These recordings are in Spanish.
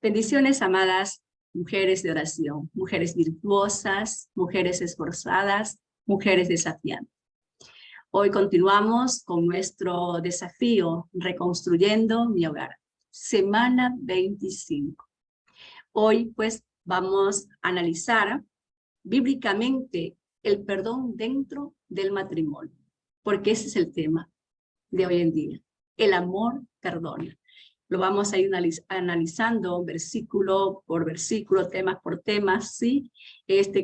Bendiciones, amadas mujeres de oración, mujeres virtuosas, mujeres esforzadas, mujeres desafiantes. Hoy continuamos con nuestro desafío, Reconstruyendo mi Hogar, semana 25. Hoy, pues, vamos a analizar bíblicamente el perdón dentro del matrimonio, porque ese es el tema de hoy en día. El amor perdona. Lo vamos a ir analizando versículo por versículo, temas por temas, ¿sí?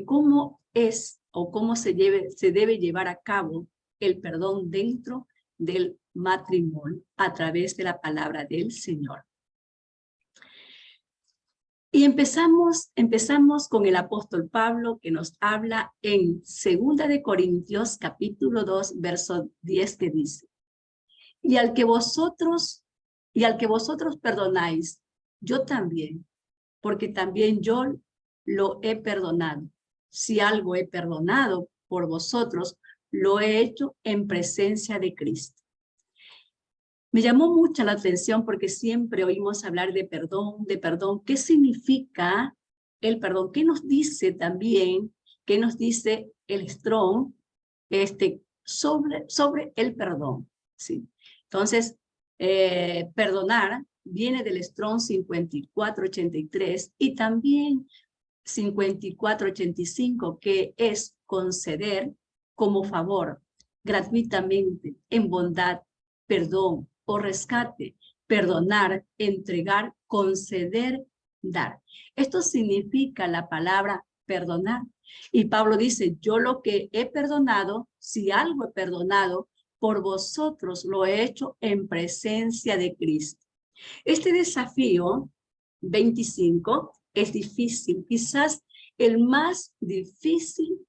Cómo es o cómo se debe llevar a cabo el perdón dentro del matrimonio a través de la palabra del Señor. Y empezamos con el apóstol Pablo, que nos habla en 2 de Corintios capítulo 2, verso 10, que dice: Y al que vosotros perdonáis, yo también, porque también yo lo he perdonado. Si algo he perdonado por vosotros, lo he hecho en presencia de Cristo. Me llamó mucho la atención porque siempre oímos hablar de perdón, de perdón. ¿Qué significa el perdón? ¿Qué nos dice también? ¿Qué nos dice el Strong sobre el perdón? ¿Sí? Entonces, perdonar viene del Strong 5483 y también 5485, que es conceder como favor, gratuitamente, en bondad, perdón o rescate, perdonar, entregar, conceder, dar. Esto significa la palabra perdonar. Y Pablo dice: yo lo que he perdonado, si algo he perdonado, por vosotros lo he hecho en presencia de Cristo. Este desafío 25 es difícil, quizás el más difícil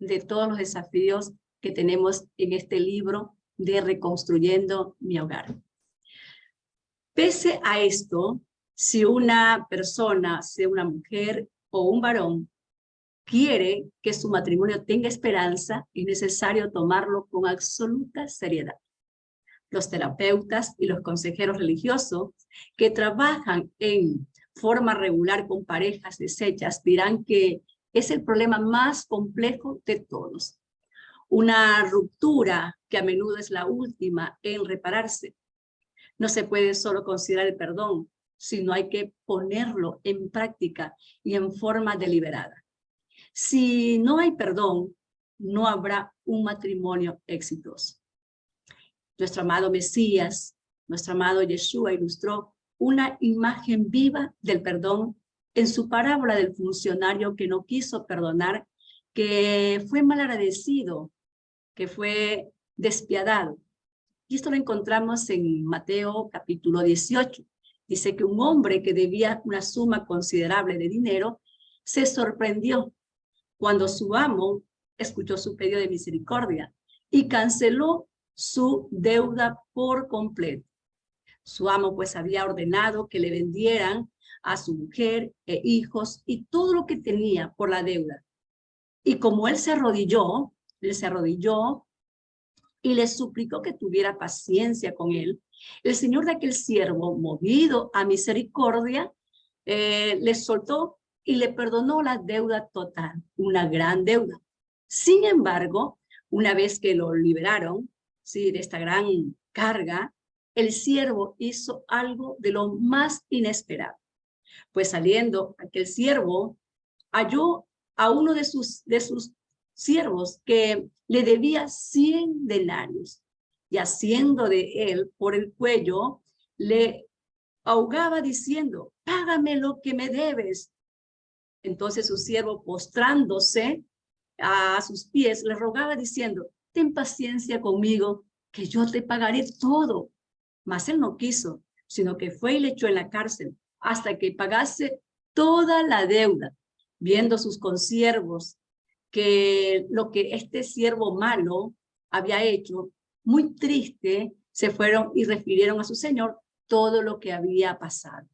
de todos los desafíos que tenemos en este libro de Reconstruyendo mi Hogar. Pese a esto, si una persona, sea una mujer o un varón, quiere que su matrimonio tenga esperanza, es necesario tomarlo con absoluta seriedad. Los terapeutas y los consejeros religiosos que trabajan en forma regular con parejas deshechas dirán que es el problema más complejo de todos. Una ruptura que a menudo es la última en repararse. No se puede solo considerar el perdón, sino hay que ponerlo en práctica y en forma deliberada. Si no hay perdón, no habrá un matrimonio exitoso. Nuestro amado Mesías, nuestro amado Yeshua, ilustró una imagen viva del perdón en su parábola del funcionario que no quiso perdonar, que fue malagradecido, que fue despiadado. Y esto lo encontramos en Mateo capítulo 18. Dice que un hombre que debía una suma considerable de dinero se sorprendió cuando su amo escuchó su pedido de misericordia y canceló su deuda por completo. Su amo pues había ordenado que le vendieran a su mujer e hijos y todo lo que tenía por la deuda. Y como él se arrodilló y le suplicó que tuviera paciencia con él, el señor de aquel siervo, movido a misericordia, le soltó y le perdonó la deuda total, una gran deuda. Sin embargo, una vez que lo liberaron, ¿sí?, de esta gran carga, el siervo hizo algo de lo más inesperado. Pues saliendo, aquel siervo halló a uno de sus siervos que le debía 100 denarios y haciendo de él por el cuello, le ahogaba diciendo: págame lo que me debes. Entonces su siervo, postrándose a sus pies, le rogaba diciendo: ten paciencia conmigo, que yo te pagaré todo. Mas él no quiso, sino que fue y le echó en la cárcel hasta que pagase toda la deuda. Viendo sus consiervos que lo que este siervo malo había hecho, muy triste, se fueron y refirieron a su señor todo lo que había pasado.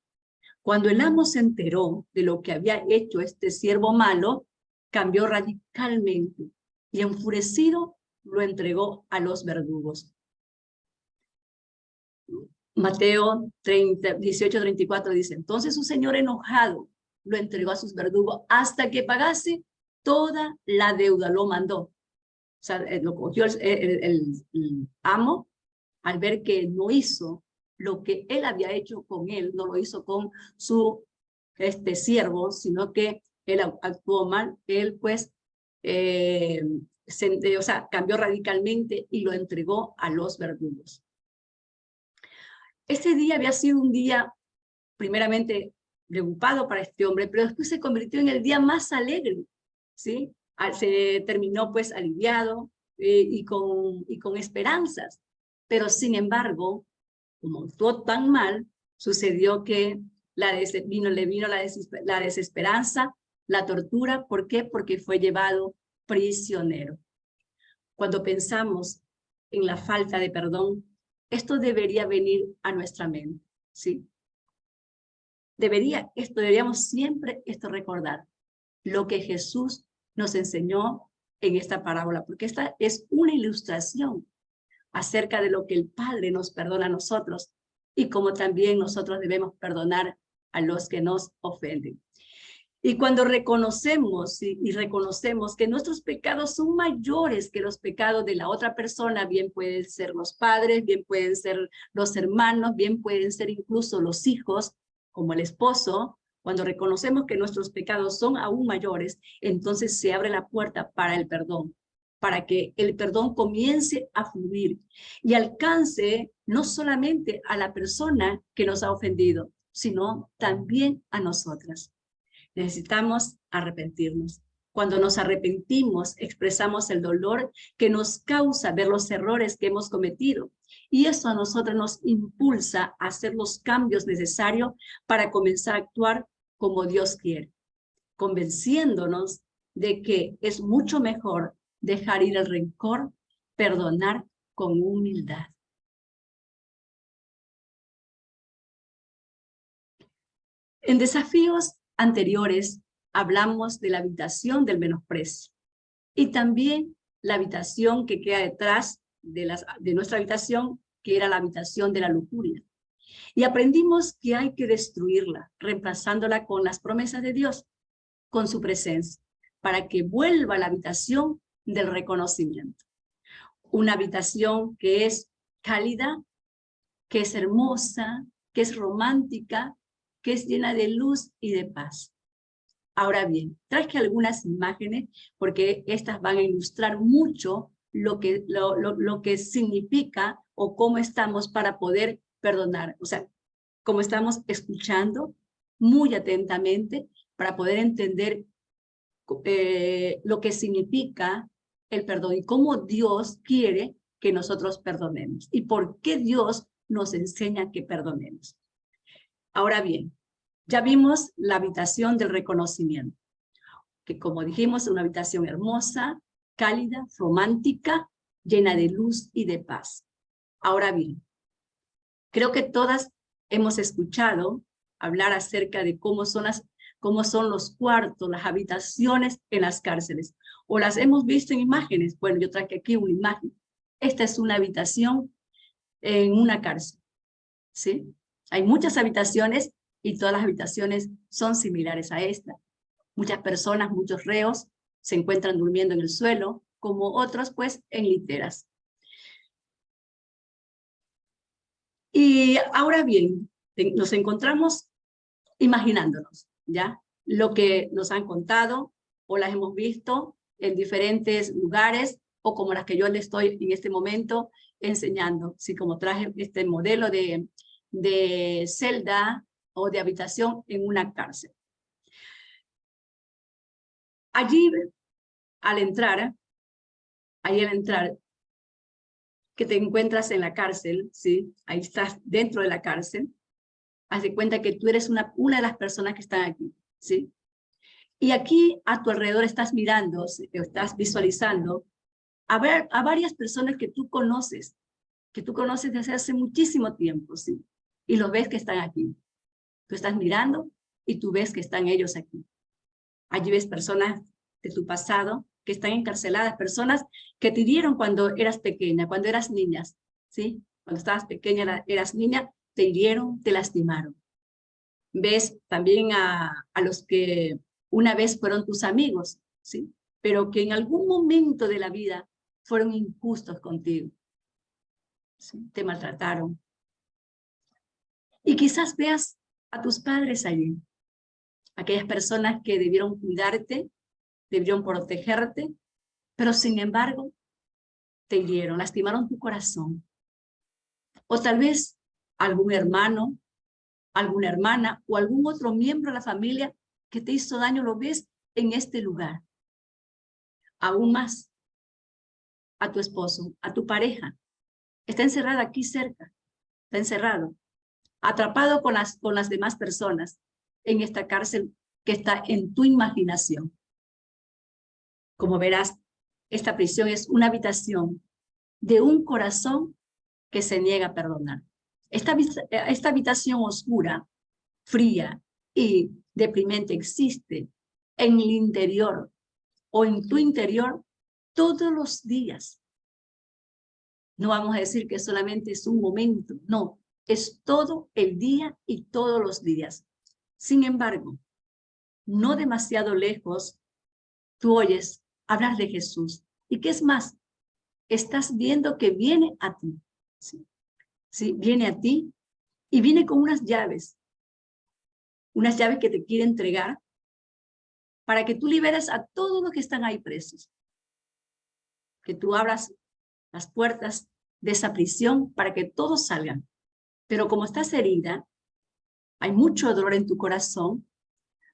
Cuando el amo se enteró de lo que había hecho este siervo malo, cambió radicalmente y enfurecido lo entregó a los verdugos. Mateo 18:34 dice, entonces su señor enojado lo entregó a sus verdugos hasta que pagase toda la deuda, lo mandó. O sea, lo cogió el amo al ver que no hizo lo que él había hecho con él, no lo hizo con su siervo, sino que él actuó mal, él pues, o sea, cambió radicalmente y lo entregó a los verdugos. Ese día había sido un día primeramente preocupado para este hombre, pero después se convirtió en el día más alegre, ¿sí? Se terminó pues aliviado y con esperanzas, pero sin embargo, como actuó tan mal, sucedió que le vino la desesperanza, la tortura. ¿Por qué? Porque fue llevado prisionero. Cuando pensamos en la falta de perdón, esto debería venir a nuestra mente, ¿sí? Deberíamos siempre recordar lo que Jesús nos enseñó en esta parábola, porque esta es una ilustración acerca de lo que el Padre nos perdona a nosotros y como también nosotros debemos perdonar a los que nos ofenden. Y cuando reconocemos y reconocemos que nuestros pecados son mayores que los pecados de la otra persona, bien pueden ser los padres, bien pueden ser los hermanos, bien pueden ser incluso los hijos, como el esposo, cuando reconocemos que nuestros pecados son aún mayores, entonces se abre la puerta para el perdón, para que el perdón comience a fluir y alcance no solamente a la persona que nos ha ofendido, sino también a nosotras. Necesitamos arrepentirnos. Cuando nos arrepentimos, expresamos el dolor que nos causa ver los errores que hemos cometido. Y eso a nosotros nos impulsa a hacer los cambios necesarios para comenzar a actuar como Dios quiere, convenciéndonos de que es mucho mejor dejar ir el rencor, perdonar con humildad. En desafíos anteriores hablamos de la habitación del menosprecio y también la habitación que queda detrás de nuestra habitación, que era la habitación de la lujuria. Y aprendimos que hay que destruirla, reemplazándola con las promesas de Dios, con su presencia, para que vuelva a la habitación del reconocimiento. Una habitación que es cálida, que es hermosa, que es romántica, que es llena de luz y de paz. Ahora bien, traje algunas imágenes porque estas van a ilustrar mucho lo que significa o cómo estamos para poder perdonar. O sea, cómo estamos escuchando muy atentamente para poder entender lo que significa el perdón y cómo Dios quiere que nosotros perdonemos y por qué Dios nos enseña que perdonemos. Ahora bien, ya vimos la habitación del reconocimiento, que como dijimos es una habitación hermosa, cálida, romántica, llena de luz y de paz. Ahora bien, creo que todas hemos escuchado hablar acerca de cómo son los cuartos, las habitaciones en las cárceles, o las hemos visto en imágenes. Bueno, yo traje aquí una imagen. Esta es una habitación en una cárcel, ¿sí? Hay muchas habitaciones y todas las habitaciones son similares a esta. Muchas personas, muchos reos se encuentran durmiendo en el suelo, como otros pues en literas. Y ahora bien, nos encontramos imaginándonos, ¿ya? Lo que nos han contado o las hemos visto en diferentes lugares o como las que yo les estoy en este momento enseñando. Sí, como traje este modelo de celda o de habitación en una cárcel. Allí, al entrar, que te encuentras en la cárcel, ¿sí? Ahí estás dentro de la cárcel, haz de cuenta que tú eres una de las personas que están aquí, ¿sí? Y aquí a tu alrededor estás mirando, estás visualizando a varias personas que tú conoces desde hace muchísimo tiempo, ¿sí? Y los ves que están aquí. Tú estás mirando y tú ves que están ellos aquí. Allí ves personas de tu pasado que están encarceladas, personas que te hirieron cuando eras pequeña, cuando eras niña, ¿sí? Cuando estabas pequeña, eras niña, te hirieron, te lastimaron. Ves también a los que una vez fueron tus amigos, ¿sí? Pero que en algún momento de la vida fueron injustos contigo, ¿sí? Te maltrataron. Y quizás veas a tus padres allí, aquellas personas que debieron cuidarte, debieron protegerte, pero sin embargo te hirieron, lastimaron tu corazón. O tal vez algún hermano, alguna hermana o algún otro miembro de la familia que te hizo daño, lo ves en este lugar. Aún más, a tu esposo, a tu pareja. Está encerrada aquí cerca, está encerrado, atrapado con las demás personas en esta cárcel que está en tu imaginación. Como verás, esta prisión es una habitación de un corazón que se niega a perdonar. Esta habitación oscura, fría y deprimente existe en el interior o en tu interior todos los días. No vamos a decir que solamente es un momento, no, es todo el día y todos los días. Sin embargo, no demasiado lejos, tú oyes hablar de Jesús. ¿Y qué es más? Estás viendo que viene a ti. ¿Sí? ¿Sí? Viene a ti y viene con unas llaves que te quiere entregar para que tú liberes a todos los que están ahí presos. Que tú abras las puertas de esa prisión para que todos salgan. Pero como estás herida, hay mucho dolor en tu corazón,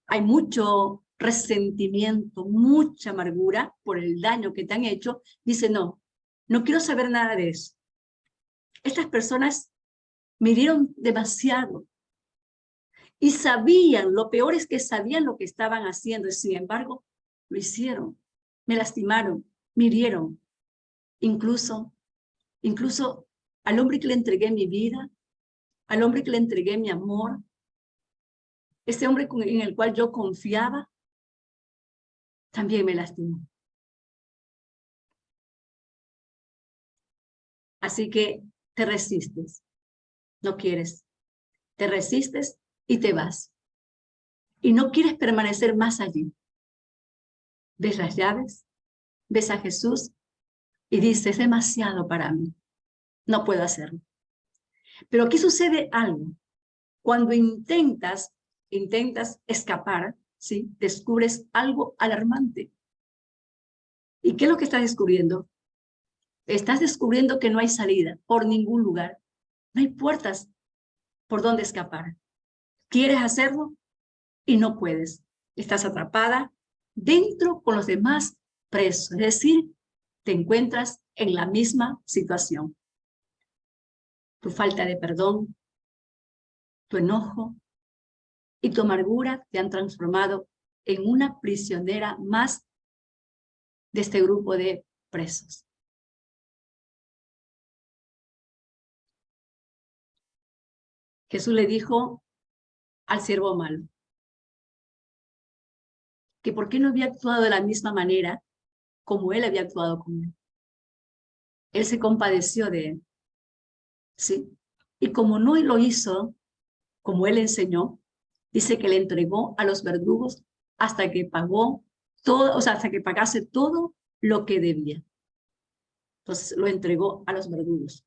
hay mucho resentimiento, mucha amargura por el daño que te han hecho, dice, no quiero saber nada de eso. Estas personas me hirieron demasiado y sabían, lo peor es que sabían lo que estaban haciendo y sin embargo lo hicieron, me lastimaron, me hirieron. Incluso al hombre que le entregué mi vida, al hombre que le entregué mi amor, ese hombre en el cual yo confiaba, también me lastimó. Así que te resistes, no quieres, te resistes y te vas. Y no quieres permanecer más allí. Ves las llaves, ves a Jesús y dices, es demasiado para mí, no puedo hacerlo. Pero aquí sucede algo. Cuando intentas escapar, ¿sí? Descubres algo alarmante. ¿Y qué es lo que estás descubriendo? Estás descubriendo que no hay salida por ningún lugar. No hay puertas por donde escapar. Quieres hacerlo y no puedes. Estás atrapada dentro con los demás presos. Es decir, te encuentras en la misma situación. Tu falta de perdón, tu enojo y tu amargura te han transformado en una prisionera más de este grupo de presos. Jesús le dijo al siervo malo que por qué no había actuado de la misma manera como él había actuado con él. Él se compadeció de él, ¿sí? Y como no lo hizo, como él enseñó, dice que le entregó a los verdugos hasta que pagó todo, o sea, hasta que pagase todo lo que debía. Entonces lo entregó a los verdugos.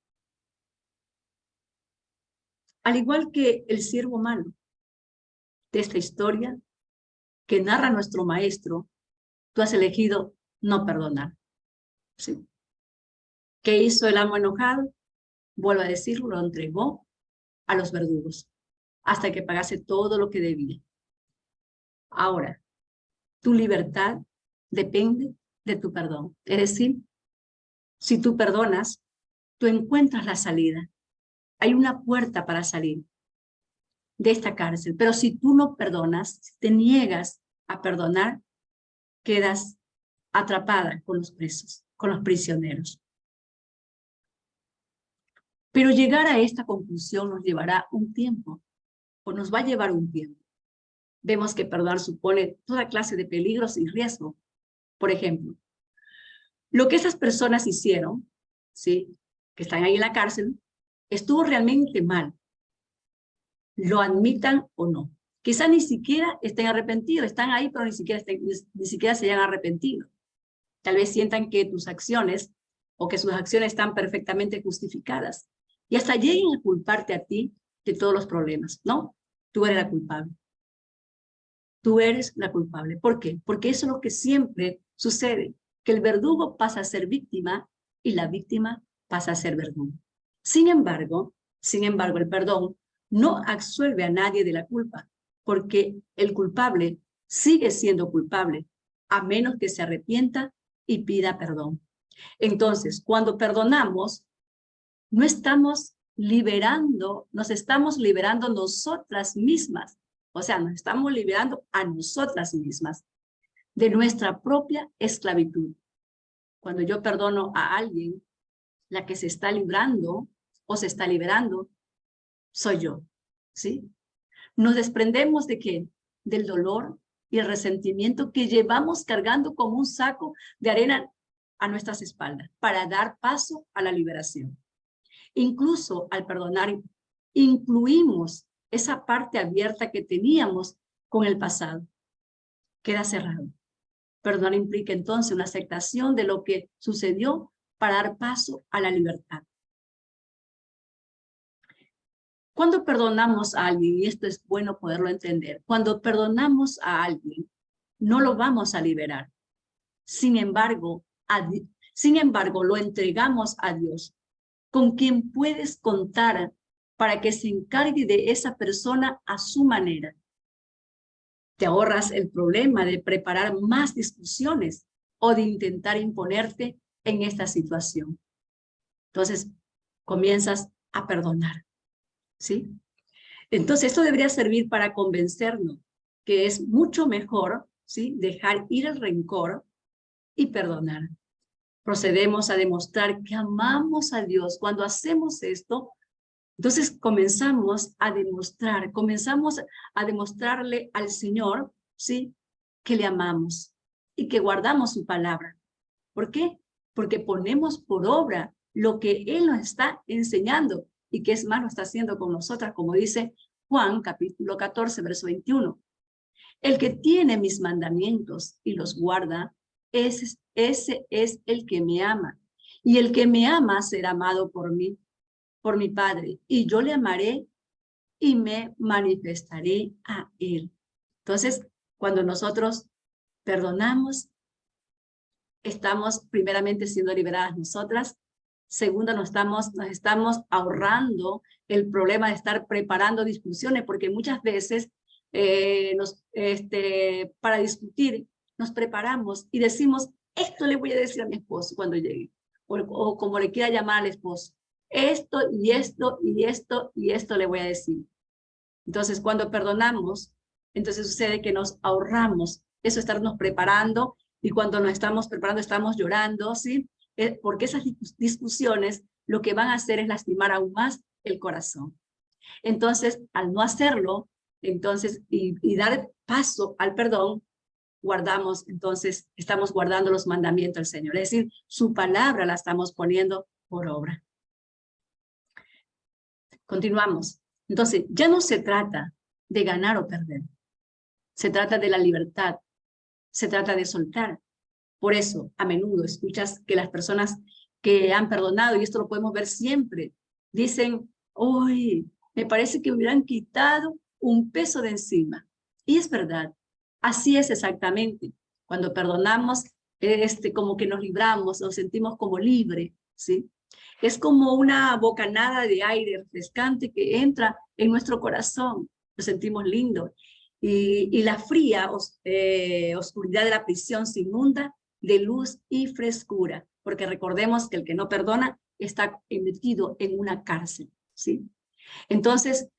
Al igual que el siervo malo de esta historia que narra nuestro maestro, tú has elegido no perdonar. ¿Sí? ¿Qué hizo el amo enojado? Vuelvo a decirlo, lo entregó a los verdugos hasta que pagase todo lo que debía. Ahora, tu libertad depende de tu perdón. Es decir, si tú perdonas, tú encuentras la salida. Hay una puerta para salir de esta cárcel. Pero si tú no perdonas, si te niegas a perdonar, quedas atrapada con los presos, con los prisioneros. Pero llegar a esta conclusión nos llevará un tiempo, o nos va a llevar un tiempo. Vemos que perdonar supone toda clase de peligros y riesgos. Por ejemplo, lo que esas personas hicieron, ¿sí? Que están ahí en la cárcel, estuvo realmente mal. lo admitan o no. Quizá ni siquiera estén arrepentidos, están ahí, pero ni siquiera se hayan arrepentido. Tal vez sientan que tus acciones o que sus acciones están perfectamente justificadas y hasta lleguen a culparte a ti de todos los problemas. No, tú eres la culpable. Tú eres la culpable. ¿Por qué? Porque eso es lo que siempre sucede, que el verdugo pasa a ser víctima y la víctima pasa a ser verdugo. Sin embargo, el perdón no absuelve a nadie de la culpa, porque el culpable sigue siendo culpable, a menos que se arrepienta y pida perdón. Entonces, cuando perdonamos, no estamos liberando, nos estamos liberando nosotras mismas. O sea, nos estamos liberando a nosotras mismas de nuestra propia esclavitud. Cuando yo perdono a alguien, la que se está librando o se está liberando soy yo, ¿sí? Nos desprendemos de ¿qué? Del dolor y el resentimiento que llevamos cargando como un saco de arena a nuestras espaldas para dar paso a la liberación. Incluso al perdonar, incluimos esa parte abierta que teníamos con el pasado. Queda cerrado. Perdonar implica entonces una aceptación de lo que sucedió para dar paso a la libertad. Cuando perdonamos a alguien, y esto es bueno poderlo entender, cuando perdonamos a alguien, no lo vamos a liberar. Sin embargo, lo entregamos a Dios, con quien puedes contar para que se encargue de esa persona a su manera. Te ahorras el problema de preparar más discusiones o de intentar imponerte en esta situación. Entonces, comienzas a perdonar, ¿sí? Entonces, esto debería servir para convencernos que es mucho mejor, ¿sí?, dejar ir el rencor y perdonar. Procedemos a demostrar que amamos a Dios. Cuando hacemos esto, entonces comenzamos a demostrarle al Señor, ¿sí?, que le amamos y que guardamos su palabra. ¿Por qué? Porque ponemos por obra lo que Él nos está enseñando y que es más lo está haciendo con nosotras, como dice Juan capítulo 14, verso 21. El que tiene mis mandamientos y los guarda, ese es el que me ama. Y el que me ama será amado por mí, por mi Padre, y yo le amaré y me manifestaré a Él. Entonces, cuando nosotros perdonamos, estamos primeramente siendo liberadas nosotras. Segunda, nos estamos ahorrando el problema de estar preparando discusiones, porque muchas veces para discutir nos preparamos y decimos, esto le voy a decir a mi esposo cuando llegue, o como le quiera llamar al esposo, esto y esto y esto y esto le voy a decir. Entonces, cuando perdonamos, entonces sucede que nos ahorramos eso, estarnos preparando, y cuando nos estamos preparando estamos llorando, ¿sí? Porque esas discusiones lo que van a hacer es lastimar aún más el corazón. Entonces, al no hacerlo, entonces, y dar paso al perdón, estamos guardando los mandamientos del Señor. Es decir, su palabra la estamos poniendo por obra. Continuamos. Entonces, ya no se trata de ganar o perder. Se trata de la libertad. Se trata de soltar. Por eso, a menudo escuchas que las personas que han perdonado, y esto lo podemos ver siempre, dicen, ¡ay! Me parece que hubieran quitado un peso de encima. Y es verdad. Así es exactamente. Cuando perdonamos, como que nos libramos, nos sentimos como libres, ¿sí? Es como una bocanada de aire refrescante que entra en nuestro corazón. Nos sentimos lindos. Y la fría oscuridad de la prisión se inunda de luz y frescura. Porque recordemos que el que no perdona está metido en una cárcel, ¿sí? Entonces,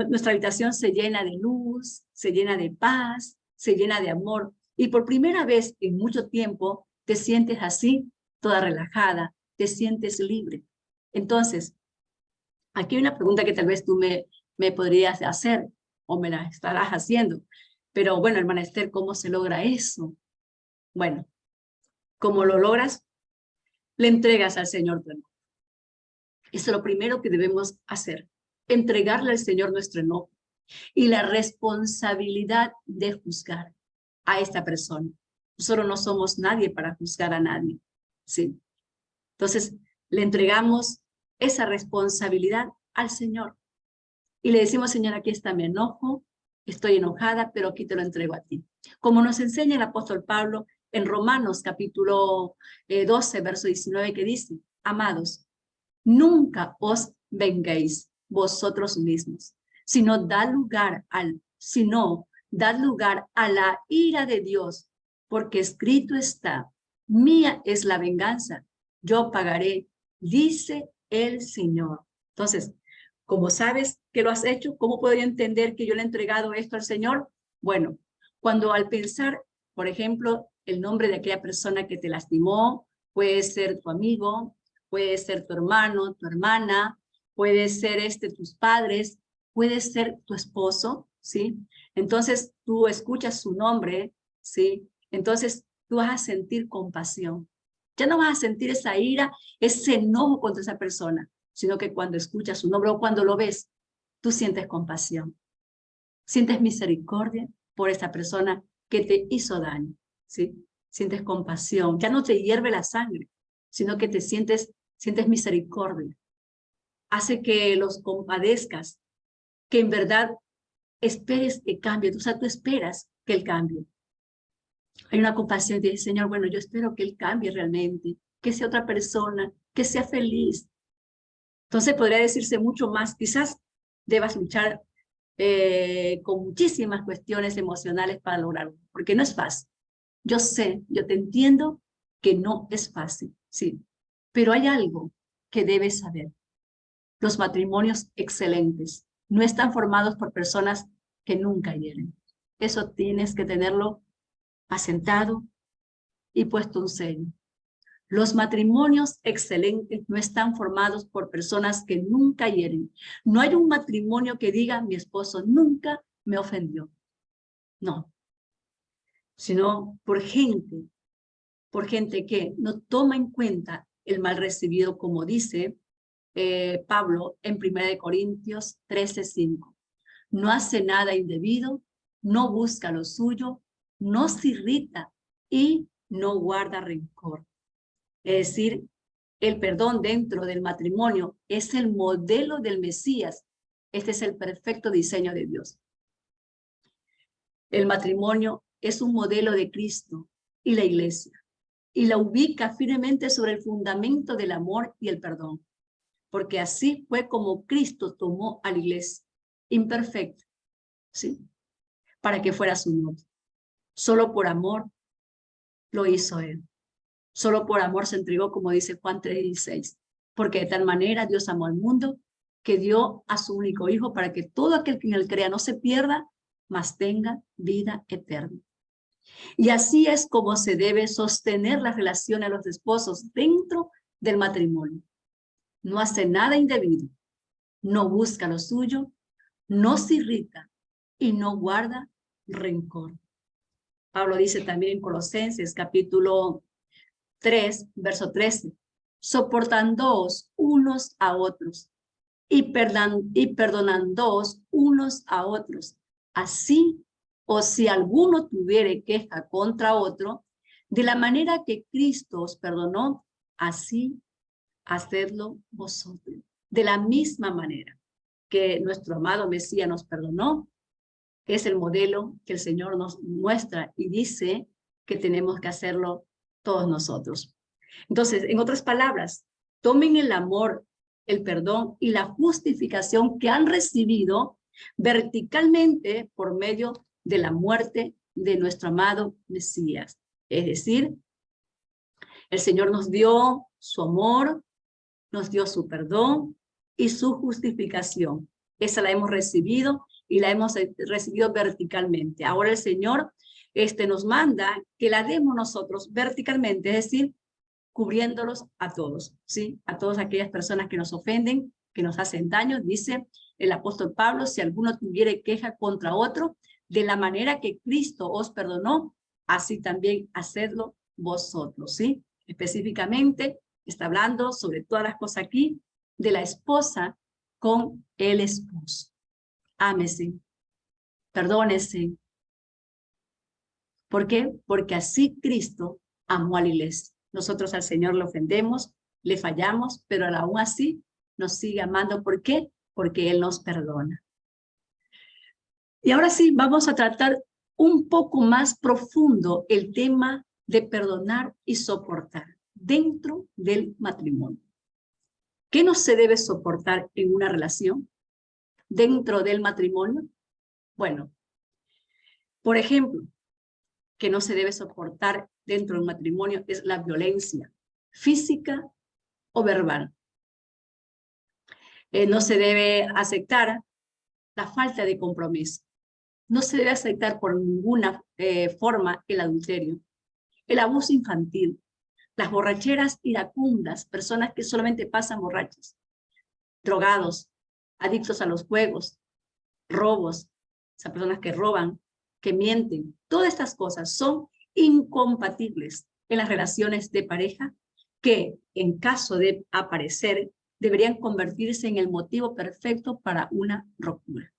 nuestra habitación se llena de luz, se llena de paz, se llena de amor. Y por primera vez en mucho tiempo te sientes así, toda relajada, te sientes libre. Entonces, aquí hay una pregunta que tal vez tú me podrías hacer o me la estarás haciendo. Pero bueno, hermana Esther, ¿cómo se logra eso? Bueno, ¿cómo lo logras? Le entregas al Señor tu amor. Eso es lo primero que debemos hacer. entregarle al Señor nuestro enojo y la responsabilidad de juzgar a esta persona. Nosotros no somos nadie para juzgar a nadie, ¿sí? Entonces, le entregamos esa responsabilidad al Señor. Y le decimos, Señor, aquí está mi enojo, estoy enojada, pero aquí te lo entrego a ti. Como nos enseña el apóstol Pablo en Romanos capítulo 12, verso 19, que dice, amados, nunca os venguéis vosotros mismos, sino dad lugar a la ira de Dios, porque escrito está, mía es la venganza, yo pagaré, dice el Señor. Entonces, como sabes que lo has hecho, ¿cómo puedo yo entender que yo le he entregado esto al Señor? Bueno, cuando al pensar, por ejemplo, el nombre de aquella persona que te lastimó, puede ser tu amigo, puede ser tu hermano, tu hermana, puede ser tus padres, puede ser tu esposo, ¿sí? Entonces tú escuchas su nombre, ¿sí? Entonces tú vas a sentir compasión. Ya no vas a sentir esa ira, ese enojo contra esa persona, sino que cuando escuchas su nombre o cuando lo ves, tú sientes compasión. Sientes misericordia por esa persona que te hizo daño, ¿sí? Sientes compasión. Ya no te hierve la sangre, sino que te sientes misericordia. Hace que los compadezcas, que en verdad esperes que cambie. O sea, tú esperas que él cambie. Hay una compasión y dices, Señor, bueno, yo espero que él cambie realmente, que sea otra persona, que sea feliz. Entonces podría decirse mucho más. Quizás debas luchar con muchísimas cuestiones emocionales para lograrlo, porque no es fácil. Yo sé, yo te entiendo que no es fácil, sí, pero hay algo que debes saber. Los matrimonios excelentes no están formados por personas que nunca hieren. Eso tienes que tenerlo asentado y puesto un sello. Los matrimonios excelentes no están formados por personas que nunca hieren. No hay un matrimonio que diga, mi esposo nunca me ofendió. No, sino por gente que no toma en cuenta el mal recibido, como dice Pablo en 1 Corintios 13:5. No hace nada indebido, no busca lo suyo, no se irrita y no guarda rencor. Es decir, el perdón dentro del matrimonio es el modelo del Mesías. Este es el perfecto diseño de Dios. El matrimonio es un modelo de Cristo y la iglesia, y la ubica firmemente sobre el fundamento del amor y el perdón, porque así fue como Cristo tomó a la iglesia, imperfecta, ¿sí? Para que fuera su novia. Solo por amor lo hizo él. Solo por amor se entregó, como dice Juan 3:16, porque de tal manera Dios amó al mundo que dio a su único hijo para que todo aquel que en él crea no se pierda, mas tenga vida eterna. Y así es como se debe sostener la relación a los esposos dentro del matrimonio. No hace nada indebido, no busca lo suyo, no se irrita y no guarda rencor. Pablo dice también en Colosenses capítulo 3, verso 13, soportándoos unos a otros y perdonándoos unos a otros. Así, o si alguno tuviere queja contra otro, de la manera que Cristo os perdonó, así hacedlo vosotros. De la misma manera que nuestro amado Mesías nos perdonó, es el modelo que el Señor nos muestra y dice que tenemos que hacerlo todos nosotros. Entonces, en otras palabras, tomen el amor, el perdón y la justificación que han recibido verticalmente por medio de la muerte de nuestro amado Mesías. Es decir, el Señor nos dio su amor, nos dio su perdón y su justificación. Esa la hemos recibido y la hemos recibido verticalmente. Ahora el Señor nos manda que la demos nosotros verticalmente, es decir, cubriéndolos a todos, ¿sí? A todas aquellas personas que nos ofenden, que nos hacen daño. Dice el apóstol Pablo, si alguno tuviere queja contra otro, de la manera que Cristo os perdonó, así también hacedlo vosotros, ¿sí? Específicamente está hablando sobre todas las cosas aquí de la esposa con el esposo. Ámese, perdónese. ¿Por qué? Porque así Cristo amó a la iglesia. Nosotros al Señor le ofendemos, le fallamos, pero aún así nos sigue amando. ¿Por qué? Porque Él nos perdona. Y ahora sí, vamos a tratar un poco más profundo el tema de perdonar y soportar dentro del matrimonio. ¿Qué no se debe soportar en una relación dentro del matrimonio? Bueno, por ejemplo, que no se debe soportar dentro del matrimonio es la violencia física o verbal. No se debe aceptar la falta de compromiso. No se debe aceptar por ninguna forma el adulterio, el abuso infantil, las borracheras iracundas, personas que solamente pasan borrachas, drogados, adictos a los juegos, robos, o sea, personas que roban, que mienten. Todas estas cosas son incompatibles en las relaciones de pareja que, en caso de aparecer, deberían convertirse en el motivo perfecto para una ruptura.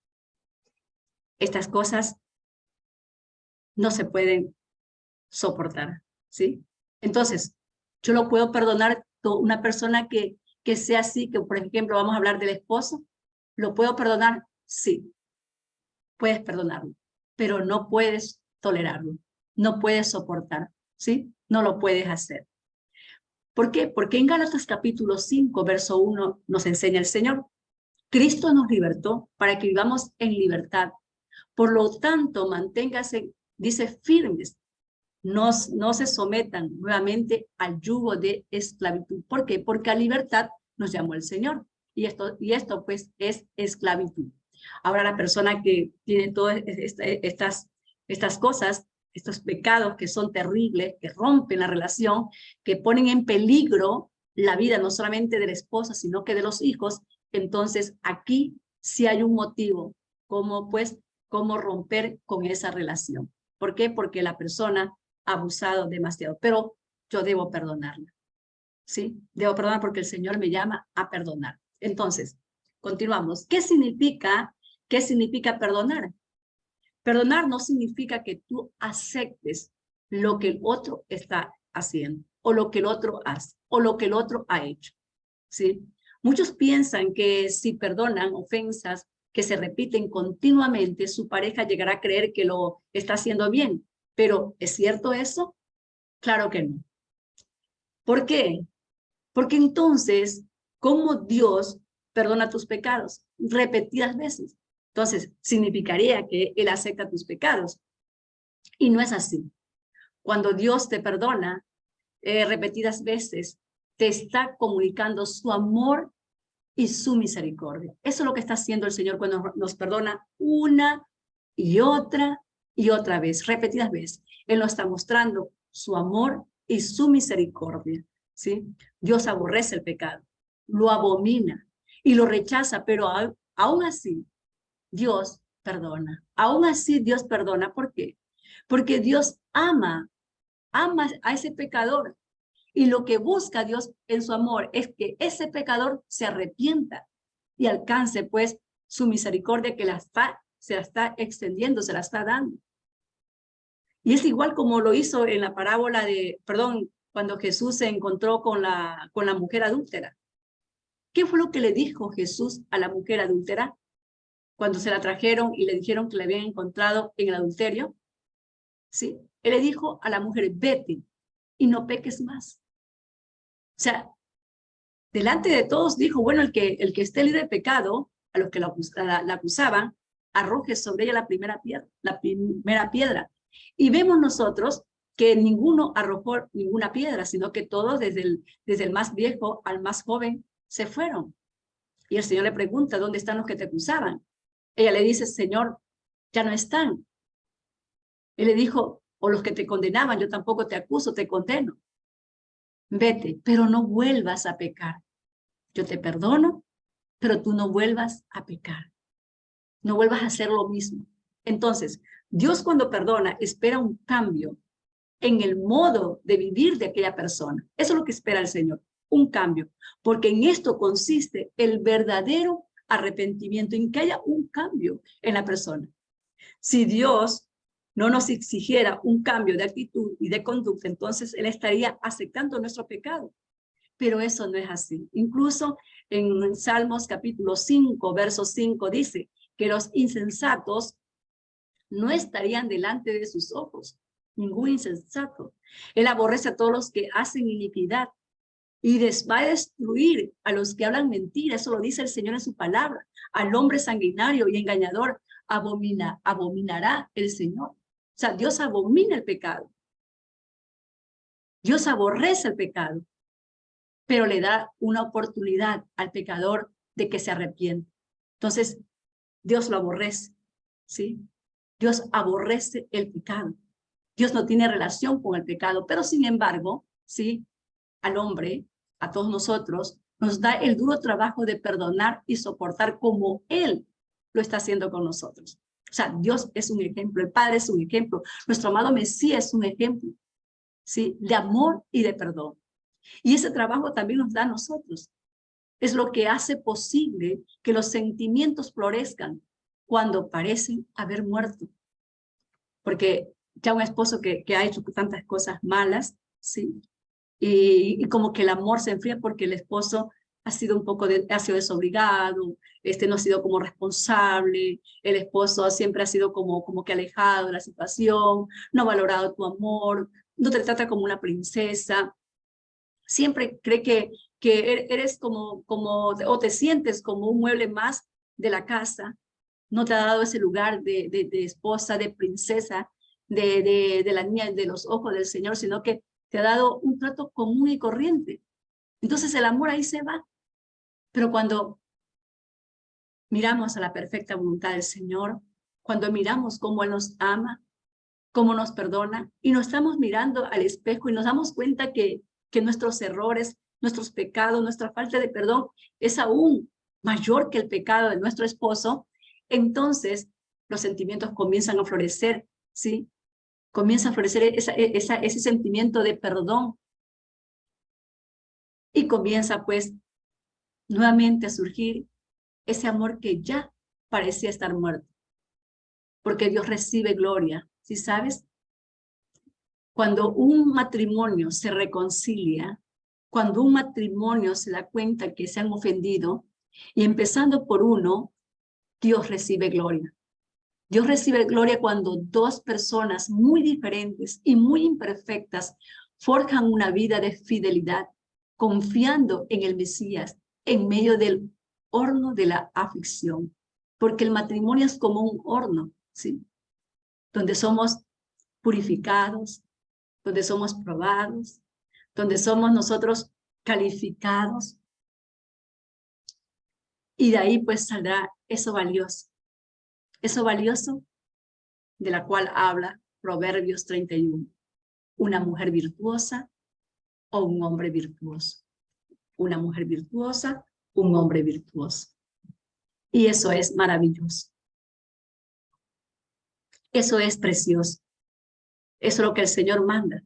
Estas cosas no se pueden soportar, ¿sí? Entonces, yo lo puedo perdonar a una persona que sea así, que por ejemplo vamos a hablar del esposo, ¿lo puedo perdonar? Sí, puedes perdonarlo, pero no puedes tolerarlo, no puedes soportar, ¿sí? No lo puedes hacer. ¿Por qué? Porque en Gálatas capítulo 5, verso 1 nos enseña el Señor. Cristo nos libertó para que vivamos en libertad. Por lo tanto, manténgase, dice, firmes. No se sometan nuevamente al yugo de esclavitud. ¿Por qué? Porque a libertad nos llamó el Señor. Y esto pues es esclavitud. Ahora la persona que tiene todas estas cosas, estos pecados que son terribles, que rompen la relación, que ponen en peligro la vida no solamente de la esposa, sino que de los hijos, entonces aquí sí hay un motivo, cómo romper con esa relación. ¿Por qué? Porque la persona ha abusado demasiado, pero yo debo perdonarla, ¿sí? Debo perdonar porque el Señor me llama a perdonar. Entonces, continuamos. ¿Qué significa perdonar? Perdonar no significa que tú aceptes lo que el otro está haciendo, o lo que el otro hace, o lo que el otro ha hecho, ¿sí? Muchos piensan que si perdonan ofensas que se repiten continuamente, su pareja llegará a creer que lo está haciendo bien. Pero, ¿es cierto eso? Claro que no. ¿Por qué? Porque entonces, ¿cómo Dios perdona tus pecados? Repetidas veces. Entonces, significaría que Él acepta tus pecados. Y no es así. Cuando Dios te perdona repetidas veces, te está comunicando su amor y su misericordia. Eso es lo que está haciendo el Señor cuando nos perdona una y otra vez, repetidas veces. Él nos está mostrando su amor y su misericordia, ¿sí? Dios aborrece el pecado, lo abomina y lo rechaza, pero aún así Dios perdona. Aún así Dios perdona. ¿Por qué? Porque Dios ama a ese pecador. Y lo que busca Dios en su amor es que ese pecador se arrepienta y alcance pues su misericordia que se la está extendiendo, se la está dando. Y es igual como lo hizo en la parábola cuando Jesús se encontró con la mujer adúltera. ¿Qué fue lo que le dijo Jesús a la mujer adúltera cuando se la trajeron y le dijeron que la habían encontrado en el adulterio? ¿Sí? Él le dijo a la mujer, vete y no peques más. O sea, delante de todos dijo, bueno, el que esté libre de pecado, a los que la acusaban, arroje sobre ella la primera piedra. Y vemos nosotros que ninguno arrojó ninguna piedra, sino que todos, desde el más viejo al más joven, se fueron. Y el Señor le pregunta, ¿dónde están los que te acusaban? Ella le dice, Señor, ya no están. Él le dijo, o los que te condenaban, yo tampoco te acuso, te condeno. Vete, pero no vuelvas a pecar. Yo te perdono, pero tú no vuelvas a pecar. No vuelvas a hacer lo mismo. Entonces, Dios cuando perdona espera un cambio en el modo de vivir de aquella persona. Eso es lo que espera el Señor, un cambio. Porque en esto consiste el verdadero arrepentimiento, en que haya un cambio en la persona. Si Dios no nos exigiera un cambio de actitud y de conducta, entonces Él estaría aceptando nuestro pecado. Pero eso no es así. Incluso en Salmos capítulo 5, verso 5 dice que los insensatos no estarían delante de sus ojos. Ningún insensato. Él aborrece a todos los que hacen iniquidad y va a destruir a los que hablan mentira. Eso lo dice el Señor en su palabra. Al hombre sanguinario y engañador abominará el Señor. O sea, Dios abomina el pecado. Dios aborrece el pecado, pero le da una oportunidad al pecador de que se arrepienta. Entonces, Dios lo aborrece, ¿sí? Dios aborrece el pecado. Dios no tiene relación con el pecado, pero sin embargo, ¿sí? Al hombre, a todos nosotros, nos da el duro trabajo de perdonar y soportar como Él lo está haciendo con nosotros. O sea, Dios es un ejemplo, el Padre es un ejemplo, nuestro amado Mesías es un ejemplo, ¿sí? De amor y de perdón. Y ese trabajo también nos da a nosotros. Es lo que hace posible que los sentimientos florezcan cuando parecen haber muerto. Porque ya un esposo que ha hecho tantas cosas malas, ¿sí? Y como que el amor se enfría porque el esposo ha sido un poco, ha sido desobligado, no ha sido como responsable, el esposo siempre ha sido como que alejado de la situación, no ha valorado tu amor, no te trata como una princesa, siempre cree que eres o te sientes como un mueble más de la casa, no te ha dado ese lugar de esposa, de princesa, de la niña de los ojos del Señor, sino que te ha dado un trato común y corriente. Entonces el amor ahí se va. Pero cuando miramos a la perfecta voluntad del Señor, cuando miramos cómo Él nos ama, cómo nos perdona, y nos estamos mirando al espejo y nos damos cuenta que nuestros errores, nuestros pecados, nuestra falta de perdón es aún mayor que el pecado de nuestro esposo, entonces los sentimientos comienzan a florecer, ¿sí? Comienza a florecer ese sentimiento de perdón y comienza pues nuevamente a surgir ese amor que ya parecía estar muerto, porque Dios recibe gloria, ¿sí sabes? Cuando un matrimonio se reconcilia, cuando un matrimonio se da cuenta que se han ofendido, y empezando por uno, Dios recibe gloria. Dios recibe gloria cuando dos personas muy diferentes y muy imperfectas forjan una vida de fidelidad, confiando en el Mesías en medio del horno de la aflicción. Porque el matrimonio es como un horno, ¿sí? Donde somos purificados, donde somos probados, donde somos nosotros calificados. Y de ahí pues saldrá eso valioso de la cual habla Proverbios 31. Una mujer virtuosa o un hombre virtuoso. Una mujer virtuosa, un hombre virtuoso. Y eso es maravilloso. Eso es precioso. Eso es lo que el Señor manda.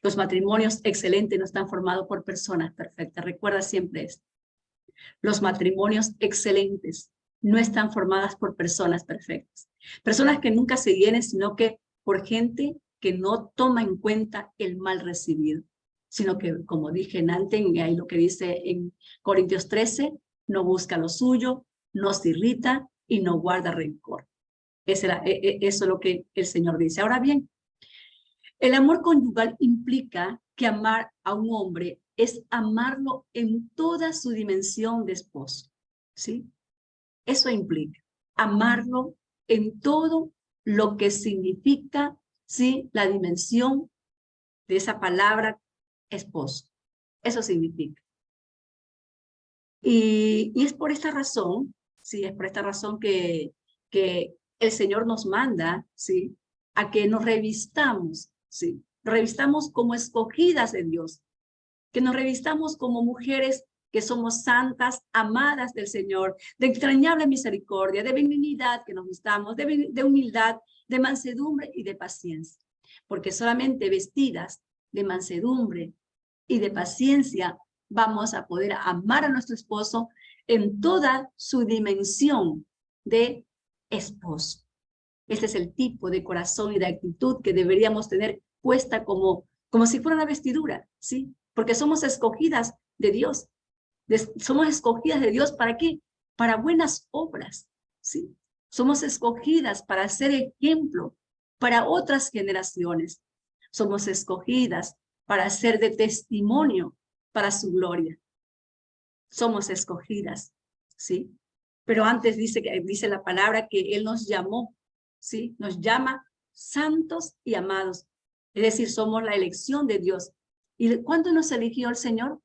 Los matrimonios excelentes no están formados por personas perfectas. Recuerda siempre esto. Los matrimonios excelentes no están formadas por personas perfectas. Personas que nunca se vienen, sino que por gente que no toma en cuenta el mal recibido. Sino que, como dije antes, ahí lo que dice en Corintios 13, no busca lo suyo, no se irrita y no guarda rencor. Eso es lo que el Señor dice. Ahora bien, el amor conyugal implica que amar a un hombre es amarlo en toda su dimensión de esposo, ¿sí? Eso implica amarlo en todo lo que significa, ¿sí? La dimensión de esa palabra esposo. Eso significa. Y es por esta razón, ¿sí? Es por esta razón que el Señor nos manda, ¿sí? A que nos revistamos, ¿sí? Revistamos como escogidas de Dios, que nos revistamos como mujeres que somos santas, amadas del Señor, de entrañable misericordia, de benignidad que nos vistamos, de humildad, de mansedumbre y de paciencia. Porque solamente vestidas de mansedumbre y de paciencia vamos a poder amar a nuestro esposo en toda su dimensión de esposo. Este es el tipo de corazón y de actitud que deberíamos tener puesta como si fuera una vestidura, ¿sí? Porque somos escogidas de Dios. Somos escogidas de Dios, ¿para qué? Para buenas obras, ¿sí? Somos escogidas para ser ejemplo para otras generaciones. Somos escogidas para ser de testimonio para su gloria. Somos escogidas, ¿sí? Pero antes dice la palabra que Él nos llamó, ¿sí? Nos llama santos y amados. Es decir, somos la elección de Dios. ¿Y cuándo nos eligió el Señor?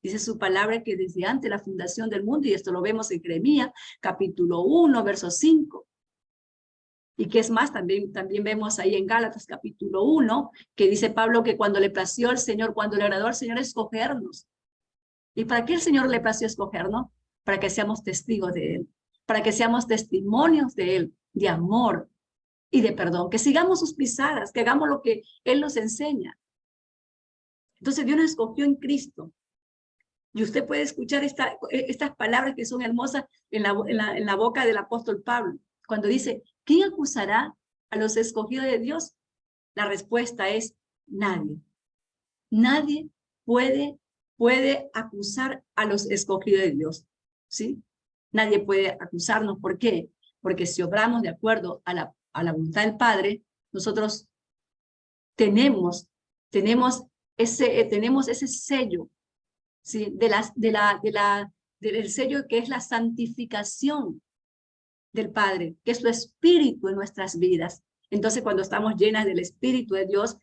Dice su palabra que desde antes de la fundación del mundo, y esto lo vemos en Jeremías, capítulo 1, verso 5. Y que es más, también vemos ahí en Gálatas, capítulo 1, que dice Pablo que cuando le plació al Señor, cuando le agradó al Señor escogernos. ¿Y para qué el Señor le plació escogernos? Para que seamos testigos de Él, para que seamos testimonios de Él, de amor y de perdón, que sigamos sus pisadas, que hagamos lo que Él nos enseña. Entonces Dios nos escogió en Cristo. Y usted puede escuchar estas palabras que son hermosas en la boca del apóstol Pablo, cuando dice, ¿quién acusará a los escogidos de Dios? La respuesta es nadie. Nadie puede acusar a los escogidos de Dios, ¿sí? Nadie puede acusarnos. ¿Por qué? Porque si obramos de acuerdo a la voluntad del Padre, nosotros tenemos ese sello, ¿sí? Del sello que es la santificación del Padre, que es su espíritu en nuestras vidas. Entonces, cuando estamos llenas del Espíritu de Dios,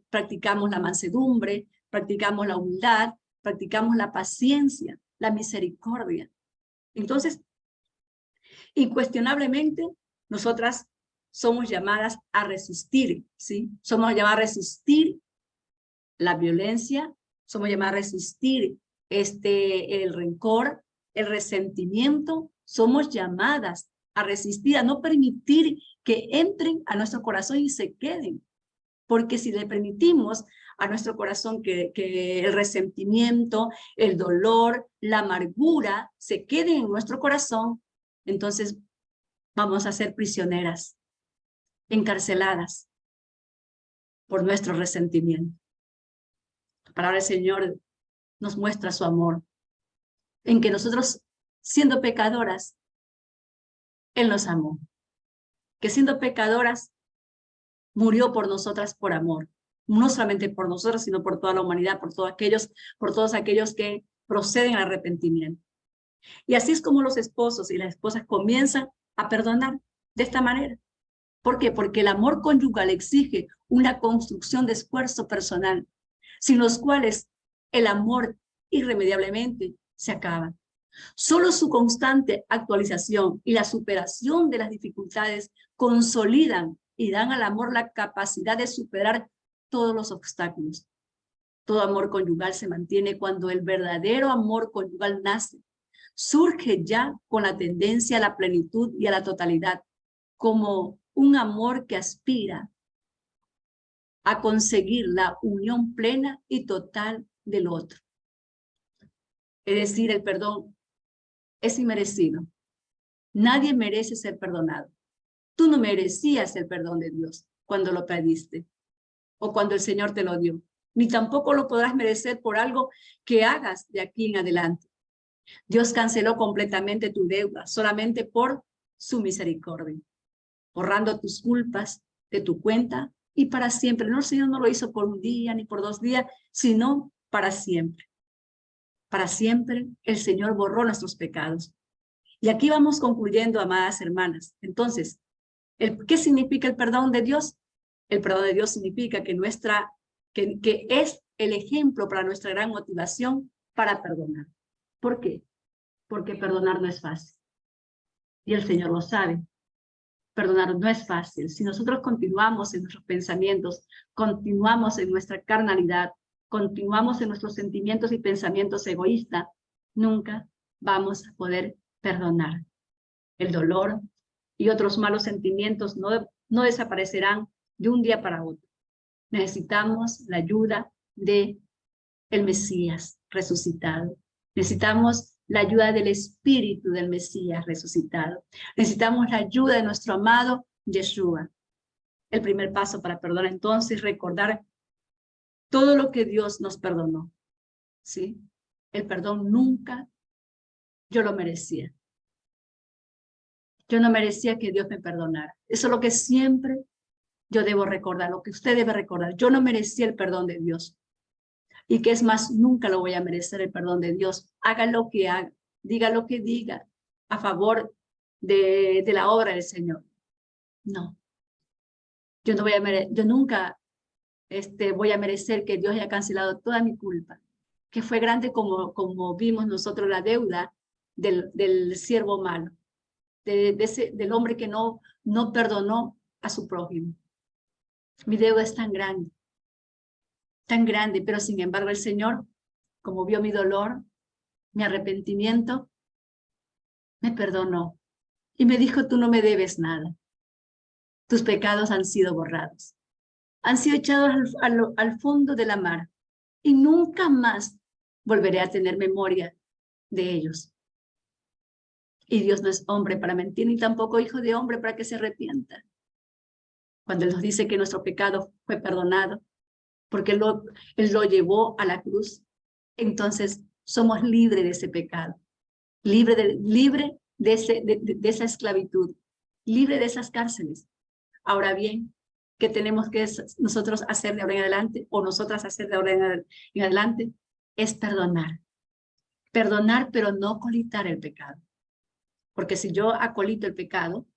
practicamos la mansedumbre, practicamos la humildad, practicamos la paciencia, la misericordia. Entonces, incuestionablemente, nosotras somos llamadas a resistir, ¿sí? Somos llamadas a resistir la violencia, somos llamadas a resistir el rencor, el resentimiento. Somos llamadas a resistir, a no permitir que entren a nuestro corazón y se queden. Porque si le permitimos a nuestro corazón que el resentimiento, el dolor, la amargura se queden en nuestro corazón, entonces vamos a ser prisioneras, encarceladas por nuestro resentimiento. La palabra del Señor nos muestra su amor, en que nosotros, siendo pecadoras, Él nos amó. Que siendo pecadoras, murió por nosotras por amor. No solamente por nosotras, sino por toda la humanidad, por todos aquellos que proceden al arrepentimiento. Y así es como los esposos y las esposas comienzan a perdonar de esta manera. ¿Por qué? Porque el amor conyugal exige una construcción de esfuerzo personal, sin los cuales el amor irremediablemente se acaba. Solo su constante actualización y la superación de las dificultades consolidan y dan al amor la capacidad de superar todos los obstáculos. Todo amor conyugal se mantiene cuando el verdadero amor conyugal nace. Surge ya con la tendencia a la plenitud y a la totalidad, como un amor que aspira a conseguir la unión plena y total del otro. Es decir, el perdón es inmerecido. Nadie merece ser perdonado. Tú no merecías el perdón de Dios cuando lo pediste o cuando el Señor te lo dio. Ni tampoco lo podrás merecer por algo que hagas de aquí en adelante. Dios canceló completamente tu deuda solamente por su misericordia, borrando tus culpas de tu cuenta y para siempre. No, el Señor no lo hizo por un día ni por 2 días, sino para siempre. Para siempre el Señor borró nuestros pecados. Y aquí vamos concluyendo, amadas hermanas. Entonces, ¿qué significa el perdón de Dios? El perdón de Dios significa que es el ejemplo para nuestra gran motivación para perdonar. ¿Por qué? Porque perdonar no es fácil. Y el Señor lo sabe. Perdonar no es fácil. Si nosotros continuamos en nuestros pensamientos, continuamos en nuestra carnalidad, continuamos en nuestros sentimientos y pensamientos egoístas, nunca vamos a poder perdonar. El dolor y otros malos sentimientos no desaparecerán de un día para otro. Necesitamos la ayuda de el Mesías resucitado. Necesitamos la ayuda del Espíritu del Mesías resucitado. Necesitamos la ayuda de nuestro amado Yeshua. El primer paso para perdonar entonces, recordar todo lo que Dios nos perdonó. ¿Sí? El perdón nunca yo lo merecía. Yo no merecía que Dios me perdonara. Eso es lo que siempre yo debo recordar, lo que usted debe recordar. Yo no merecía el perdón de Dios. Y que es más, nunca lo voy a merecer el perdón de Dios. Haga lo que haga, diga lo que diga a favor de la obra del Señor. No. Yo no voy a yo nunca voy a merecer que Dios haya cancelado toda mi culpa, que fue grande como vimos nosotros la deuda del siervo malo, del hombre que no perdonó a su prójimo. Mi deuda es tan grande, pero sin embargo el Señor, como vio mi dolor, mi arrepentimiento, me perdonó y me dijo, tú no me debes nada. Tus pecados han sido borrados. Han sido echados al fondo de la mar y nunca más volveré a tener memoria de ellos. Y Dios no es hombre para mentir, ni tampoco hijo de hombre para que se arrepienta. Cuando Él nos dice que nuestro pecado fue perdonado, porque Él lo llevó a la cruz, entonces somos libres de ese pecado, libre de esa esclavitud, libre de esas cárceles. Ahora bien, ¿qué tenemos que nosotros hacer de ahora en adelante, o nosotras hacer de ahora en adelante? Es perdonar. Perdonar, pero no colitar el pecado. Porque si yo acolito el pecado,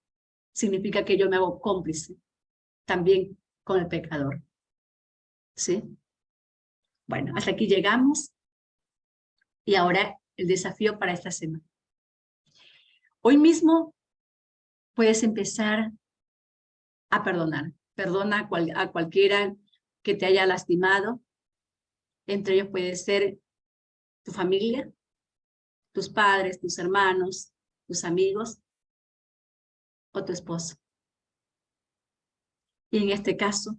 significa que yo me hago cómplice también con el pecador. ¿Sí? Bueno, hasta aquí llegamos. Y ahora el desafío para esta semana. Hoy mismo puedes empezar a perdonar. Perdona a cualquiera que te haya lastimado. Entre ellos puede ser tu familia, tus padres, tus hermanos, tus amigos o tu esposo. Y en este caso,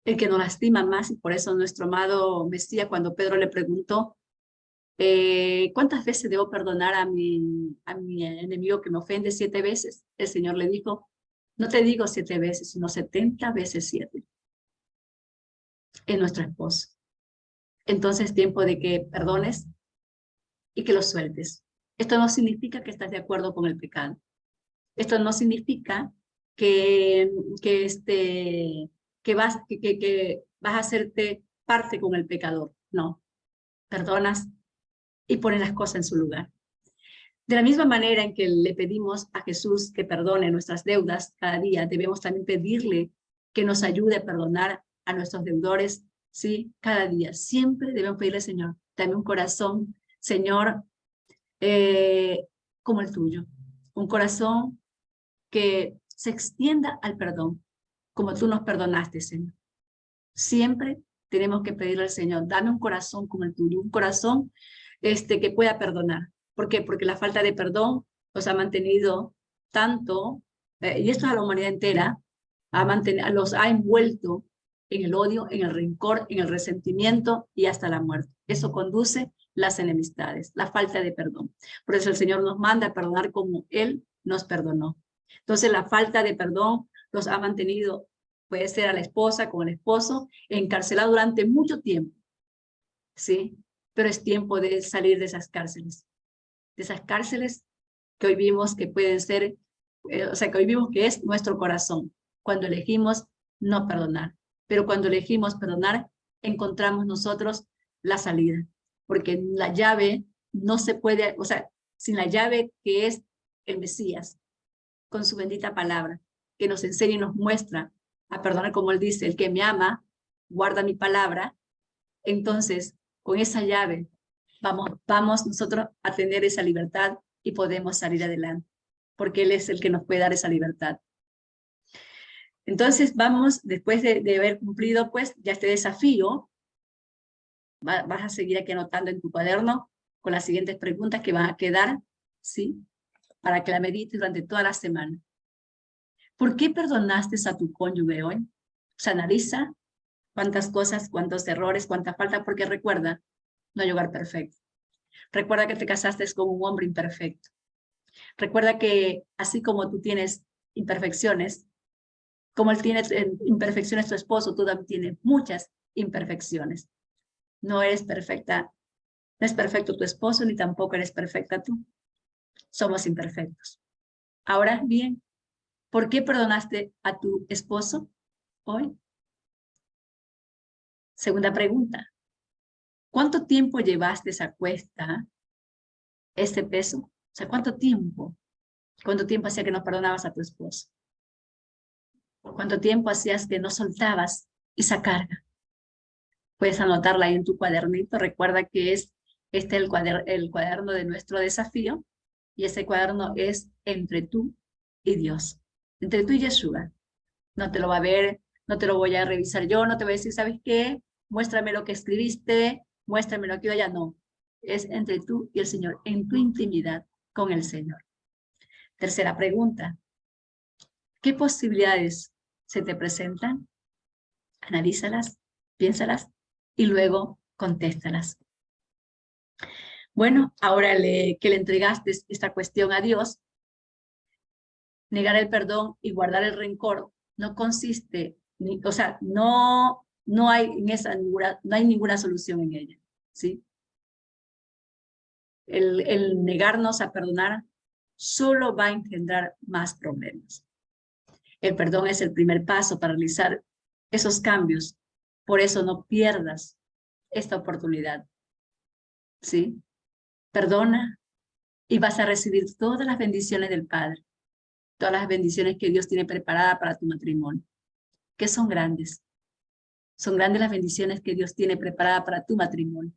el que nos lastima más, y por eso nuestro amado Mesías, cuando Pedro le preguntó, ¿cuántas veces debo perdonar a mi enemigo que me ofende? 7 veces. El Señor le dijo, no te digo 7 veces, sino 70 veces 7. Es nuestro esposo. Entonces, tiempo de que perdones y que lo sueltes. Esto no significa que estás de acuerdo con el pecado. Esto no significa que vas a hacerte parte con el pecador. No. Perdonas y pones las cosas en su lugar. De la misma manera en que le pedimos a Jesús que perdone nuestras deudas cada día, debemos también pedirle que nos ayude a perdonar a nuestros deudores, ¿sí? Cada día. Siempre debemos pedirle, Señor, dame un corazón, Señor, como el tuyo. Un corazón que se extienda al perdón, como tú nos perdonaste, Señor. Siempre tenemos que pedirle al Señor, dame un corazón como el tuyo, un corazón que pueda perdonar. ¿Por qué? Porque la falta de perdón los ha mantenido tanto, y esto es a la humanidad entera, los ha envuelto en el odio, en el rencor, en el resentimiento y hasta la muerte. Eso conduce las enemistades, la falta de perdón. Por eso el Señor nos manda a perdonar como Él nos perdonó. Entonces la falta de perdón los ha mantenido, puede ser a la esposa, con el esposo, encarcelado durante mucho tiempo. ¿Sí? Pero es tiempo de salir de esas cárceles que hoy vimos que pueden ser, que hoy vimos que es nuestro corazón, cuando elegimos no perdonar. Pero cuando elegimos perdonar, encontramos nosotros la salida, porque la llave no se puede, sin la llave que es el Mesías, con su bendita palabra, que nos enseña y nos muestra a perdonar, como Él dice, el que me ama, guarda mi palabra. Entonces, con esa llave, vamos nosotros a tener esa libertad y podemos salir adelante, porque Él es el que nos puede dar esa libertad. Entonces vamos, después de haber cumplido pues ya este desafío, vas a seguir aquí anotando en tu cuaderno con las siguientes preguntas que van a quedar, ¿sí? Para que la medites durante toda la semana. ¿Por qué perdonaste a tu cónyuge hoy? O sea, analiza cuántas cosas, cuántos errores, cuánta falta, porque recuerda, no hay hogar perfecto. Recuerda que te casaste con un hombre imperfecto. Recuerda que así como tú tienes imperfecciones, como él tiene imperfecciones tu esposo, tú también tienes muchas imperfecciones. No eres perfecta, no es perfecto tu esposo, ni tampoco eres perfecta tú. Somos imperfectos. Ahora bien, ¿por qué perdonaste a tu esposo hoy? Segunda pregunta. ¿Cuánto tiempo llevaste a cuesta este peso? O sea, ¿cuánto tiempo? ¿Cuánto tiempo hacía que no perdonabas a tu esposo? ¿Cuánto tiempo hacías que no soltabas esa carga? Puedes anotarla ahí en tu cuadernito. Recuerda que es el cuaderno de nuestro desafío, y ese cuaderno es entre tú y Dios, entre tú y Yeshua. No te lo va a ver, no te lo voy a revisar yo, no te voy a decir, ¿sabes qué? Muéstrame lo que escribiste, muéstrame lo que ya no. Es entre tú y el Señor, en tu intimidad con el Señor. Tercera pregunta. ¿Qué posibilidades se te presentan? Analízalas, piénsalas y luego contéstalas. Bueno, ahora que le entregaste esta cuestión a Dios, negar el perdón y guardar el rencor no consiste, o sea, no hay no hay ninguna solución en ella, ¿sí? El negarnos a perdonar solo va a engendrar más problemas. El perdón es el primer paso para realizar esos cambios. Por eso no pierdas esta oportunidad, ¿sí? Perdona y vas a recibir todas las bendiciones del Padre, todas las bendiciones que Dios tiene preparadas para tu matrimonio, que son grandes. Son grandes las bendiciones que Dios tiene preparadas para tu matrimonio.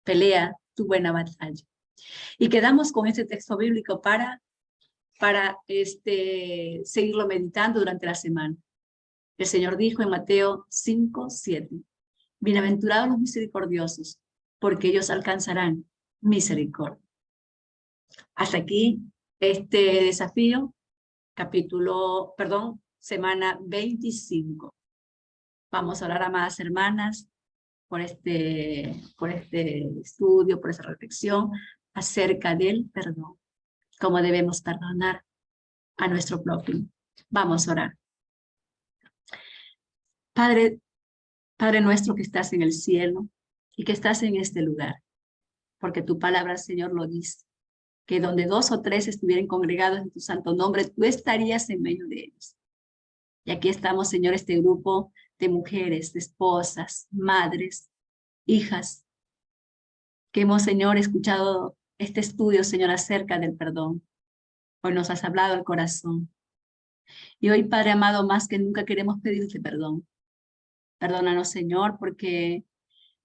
Pelea tu buena batalla. Y quedamos con este texto bíblico para seguirlo meditando durante la semana. El Señor dijo en Mateo 5:7, bienaventurados los misericordiosos, porque ellos alcanzarán misericordia. Hasta aquí este desafío, semana 25. Vamos a orar, amadas hermanas, por este estudio, por esta reflexión acerca del perdón, cómo debemos perdonar a nuestro prójimo. Vamos a orar. Padre nuestro que estás en el cielo y que estás en este lugar, porque tu palabra, Señor, lo dice, que donde 2 o 3 estuvieran congregados en tu santo nombre, tú estarías en medio de ellos. Y aquí estamos, Señor, este grupo de mujeres, de esposas, madres, hijas, que hemos, Señor, escuchado este estudio, Señor, acerca del perdón. Hoy nos has hablado el corazón. Y hoy, Padre amado, más que nunca queremos pedirte perdón. Perdónanos, Señor, porque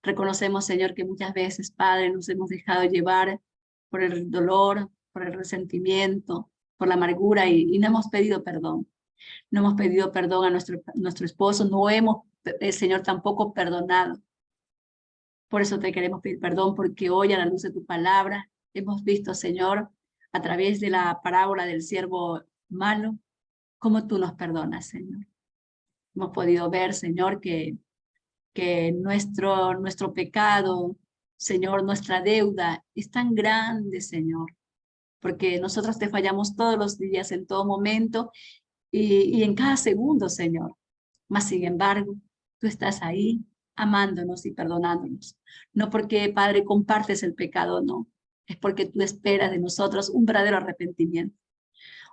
reconocemos, Señor, que muchas veces, Padre, nos hemos dejado llevar por el dolor, por el resentimiento, por la amargura y no hemos pedido perdón. No hemos pedido perdón a nuestro esposo, no hemos, Señor, tampoco perdonado. Por eso te queremos pedir perdón, porque hoy a la luz de tu palabra hemos visto, Señor, a través de la parábola del siervo malo, cómo tú nos perdonas, Señor. Hemos podido ver, Señor, que nuestro pecado, Señor, nuestra deuda es tan grande, Señor, porque nosotros te fallamos todos los días, en todo momento y en cada segundo, Señor. Mas, sin embargo, tú estás ahí amándonos y perdonándonos. No porque, Padre, compartes el pecado, no. Es porque tú esperas de nosotros un verdadero arrepentimiento.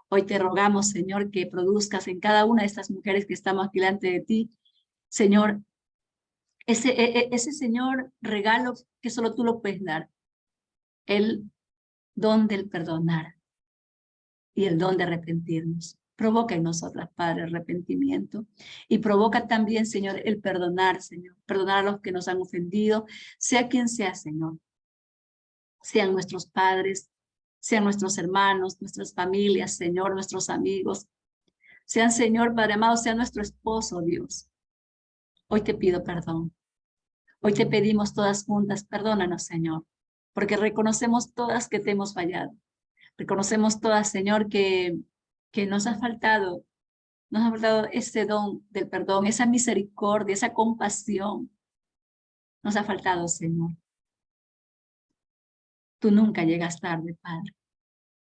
Hoy te rogamos, Señor, que produzcas en cada una de estas mujeres que estamos aquí delante de ti, Señor, ese Señor regalo que solo tú lo puedes dar, el don del perdonar y el don de arrepentirnos. Provoca en nosotras, Padre, arrepentimiento y provoca también, Señor, el perdonar, Señor, perdonar a los que nos han ofendido, sea quien sea, Señor, sean nuestros padres, sean nuestros hermanos, nuestras familias, Señor, nuestros amigos, sean, Señor, Padre amado, sea nuestro esposo, Dios. Hoy te pido perdón. Hoy te pedimos todas juntas, perdónanos, Señor, porque reconocemos todas que te hemos fallado. Reconocemos todas, Señor, que nos ha faltado ese don del perdón, esa misericordia, esa compasión. Nos ha faltado, Señor. Tú nunca llegas tarde, Padre.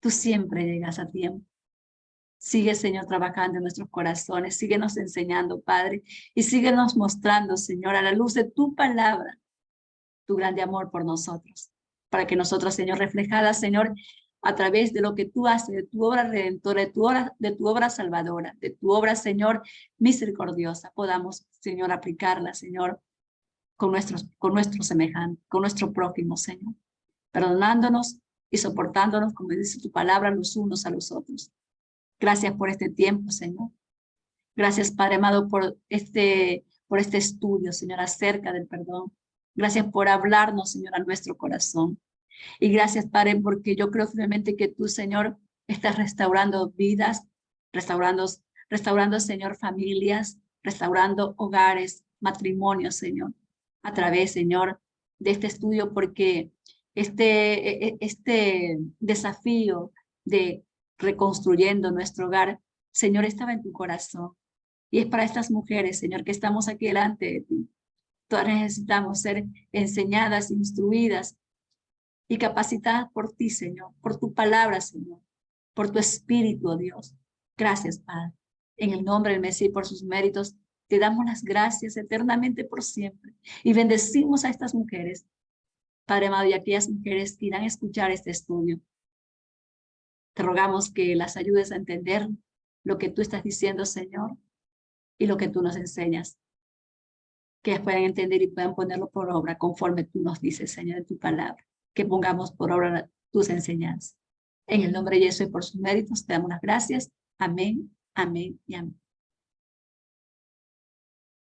Tú siempre llegas a tiempo. Sigue, Señor, trabajando en nuestros corazones. Síguenos enseñando, Padre, y síguenos mostrando, Señor, a la luz de tu palabra, tu grande amor por nosotros, para que nosotros, Señor, reflejada, Señor, a través de lo que tú haces, de tu obra redentora, de tu obra salvadora, de tu obra, Señor, misericordiosa, podamos, Señor, aplicarla, Señor, con nuestro semejante, con nuestro prójimo, Señor, perdonándonos y soportándonos, como dice tu palabra, los unos a los otros. Gracias por este tiempo, Señor. Gracias, Padre amado, por este estudio, Señor, acerca del perdón. Gracias por hablarnos, Señor, a nuestro corazón. Y gracias, Padre, porque yo creo firmemente que tú, Señor, estás restaurando vidas, restaurando, Señor, familias, restaurando hogares, matrimonios, Señor, a través, Señor, de este estudio, porque este desafío de reconstruyendo nuestro hogar, Señor, estaba en tu corazón. Y es para estas mujeres, Señor, que estamos aquí delante de ti. Todas necesitamos ser enseñadas, instruidas y capacitadas por ti, Señor, por tu palabra, Señor, por tu espíritu, oh Dios. Gracias, Padre. En el nombre del Mesías y por sus méritos, te damos las gracias eternamente por siempre. Y bendecimos a estas mujeres, Padre amado, y a aquellas mujeres que irán a escuchar este estudio. Te rogamos que las ayudes a entender lo que tú estás diciendo, Señor, y lo que tú nos enseñas. Que ellas puedan entender y puedan ponerlo por obra conforme tú nos dices, Señor, en tu palabra. Que pongamos por obra tus enseñanzas. En el nombre de Jesús y por sus méritos te damos las gracias. Amén, amén y amén.